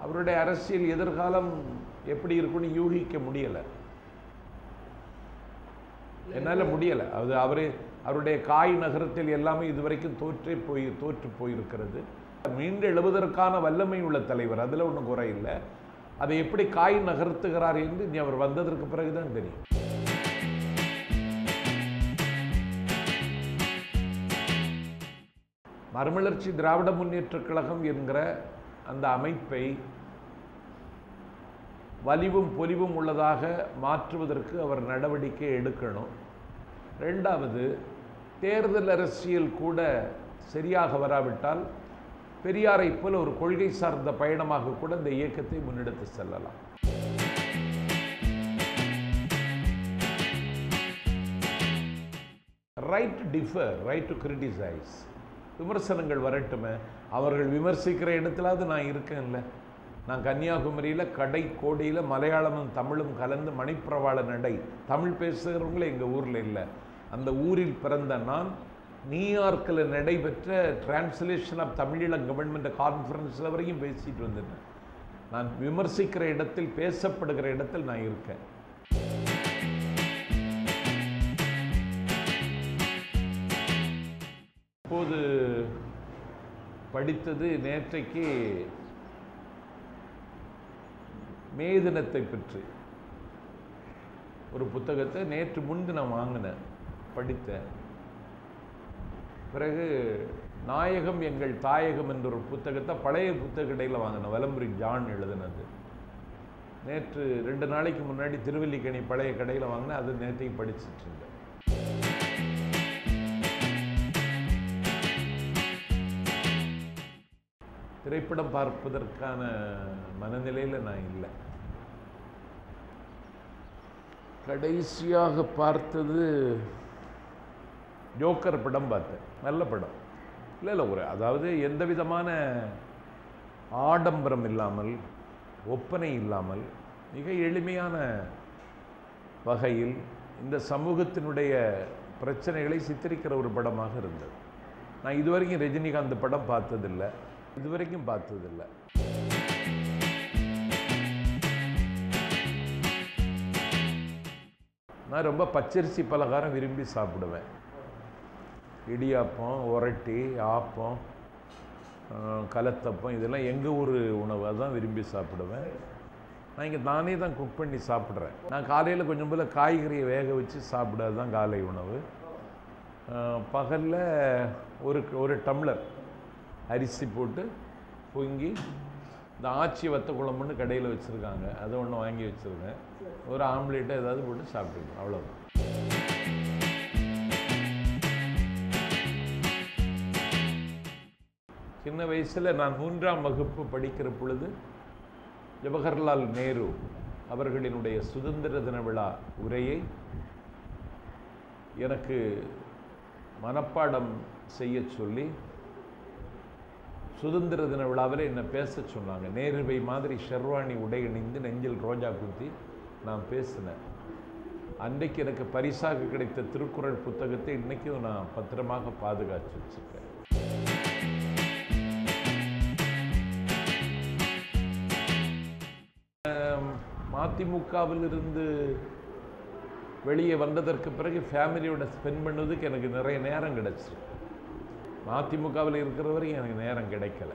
அவருடைய அரசியல் எதிர்காலம் எப்படி இருக்குன்னு யூகிக்க முடியலை, என்னால் முடியலை. அவருடைய காய் நகரத்தில் எல்லாமே இதுவரைக்கும் தோற்று போயிருக்கிறது. மீண்டு எழுவதற்கான வல்லமை உள்ள தலைவர், அதில் ஒன்றும் குறை இல்லை. அதை எப்படி காய் நகர்த்துகிறார் என்று நீ அவர் வந்ததற்கு பிறகுதான் தெரியும். மறுமலர்ச்சி திராவிட முன்னேற்றக் கழகம் என்கிற அந்த அமைப்பை வலிவும் பொலிவும் உள்ளதாக மாற்றுவதற்கு அவர் நடவடிக்கை எடுக்கணும். ரெண்டாவது, தேர்தல் அரசியல் கூட சரியாக வராவிட்டால் பெரியாரை போல ஒரு கொள்கை சார்ந்த பயணமாக கூட இந்த இயக்கத்தை முன்னெடுத்து செல்லலாம். Right to differ, right to criticise. விமர்சனங்கள் வரட்டுமே, அவர்கள் விமர்சிக்கிற இடத்துலாவது நான் இருக்கேன்ல. நான் கன்னியாகுமரியில் கடை கோடியில் மலையாளமும் தமிழும் கலந்து மணிப்பிரவாள நடை தமிழ் பேசுகிறவங்களே எங்கள் ஊரில் இல்லை. அந்த ஊரில் பிறந்த நான் நியூயார்க்கில் நடைபெற்ற டிரான்ஸ்லேஷன் ஆஃப் தமிழீழ கவர்மெண்ட் கான்ஃபரன்ஸில் வரைக்கும் பேசிட்டு வந்துட்டேன். நான் விமர்சிக்கிற இடத்தில், பேசப்படுகிற இடத்தில் நான் இருக்கேன். இப்போது படித்தது நேற்றைக்கு மே தினத்தை பற்றி ஒரு புத்தகத்தை நேற்று முன்தினம் வாங்கினேன், படித்தேன். பிறகு நாயகம் எங்கள் தாயகம் என்ற ஒரு புத்தகத்தை பழைய புத்தக கடையில் வாங்கினேன், வலம்புரி ஜான் எழுதினது. நேற்று 2 நாளைக்கு முன்னாடி திருவல்லிக்கணி பழைய கடையில் வாங்கினேன், அது நேற்றைக்கு படிச்சுட்டு இருந்தேன். திரைப்படம் பார்ப்பதற்கான மனநிலையில் நான் இல்லை. கடைசியாக பார்த்தது ஜோக்கர் படம் பார்த்தேன், நல்ல படம். இல்லை அதாவது எந்த விதமான ஆடம்பரம் இல்லாமல், ஒப்பனை இல்லாமல், மிக எளிமையான வகையில் இந்த சமூகத்தினுடைய பிரச்சனைகளை சித்தரிக்கிற ஒரு படமாக இருந்தது. நான் இதுவரைக்கும் ரஜினிகாந்த் படம் பார்த்ததில்லை, இதுவரைக்கும் பார்த்ததில்லை. நான் ரொம்ப பச்சரிசி பலகாரம் விரும்பி சாப்பிடுவேன். இடியாப்பம், ஒரட்டி, ஆப்பம், கலத்தப்பம், இதெல்லாம் எங்கள் ஊர் உணவு, அதுதான் விரும்பி சாப்பிடுவேன். நான் இங்கே நானே தான் குக் பண்ணி சாப்பிட்றேன். நான் காலையில் கொஞ்சம் போல் காய்கறியை வேக வச்சு சாப்பிடாது தான் காலை உணவு. பகலில் ஒரு டம்ளர் அரிசி போட்டு பொங்கி இந்த ஆச்சி வத்த குழம்புன்னு கடையில் வச்சுருக்காங்க, அதை ஒன்று வாங்கி வச்சுருக்கேன். ஒரு ஆம்லேட்டை ஏதாவது போட்டு சாப்பிட்டுருக்கேன், அவ்வளோதான். சின்ன வயசில் நான் 3ஆம் வகுப்பு படிக்கிற பொழுது ஜவஹர்லால் நேரு அவர்களினுடைய சுதந்திர தின விழா உரையை எனக்கு மனப்பாடம் செய்ய சொல்லி சுதந்திர தின விழாவில் என்னை பேச சொன்னாங்க. நேருவை மாதிரி ஷெர்வானி உடை அணிந்து நெஞ்சில் ரோஜா குத்தி நான் பேசினேன். அன்றைக்கு எனக்கு பரிசாக கிடைத்த திருக்குறள் புத்தகத்தை இன்றைக்கும் நான் பத்திரமாக பாதுகாத்து வச்சுருக்கேன். மதிமுகவிலிருந்து வெளியே வந்ததற்கு பிறகு ஃபேமிலியோட ஸ்பெண்ட் பண்ணுறதுக்கு எனக்கு நிறைய நேரம் கிடச்சிருக்கு. மதிமுகவில் இருக்கிற வரைக்கும் எனக்கு நேரம் கிடைக்கல.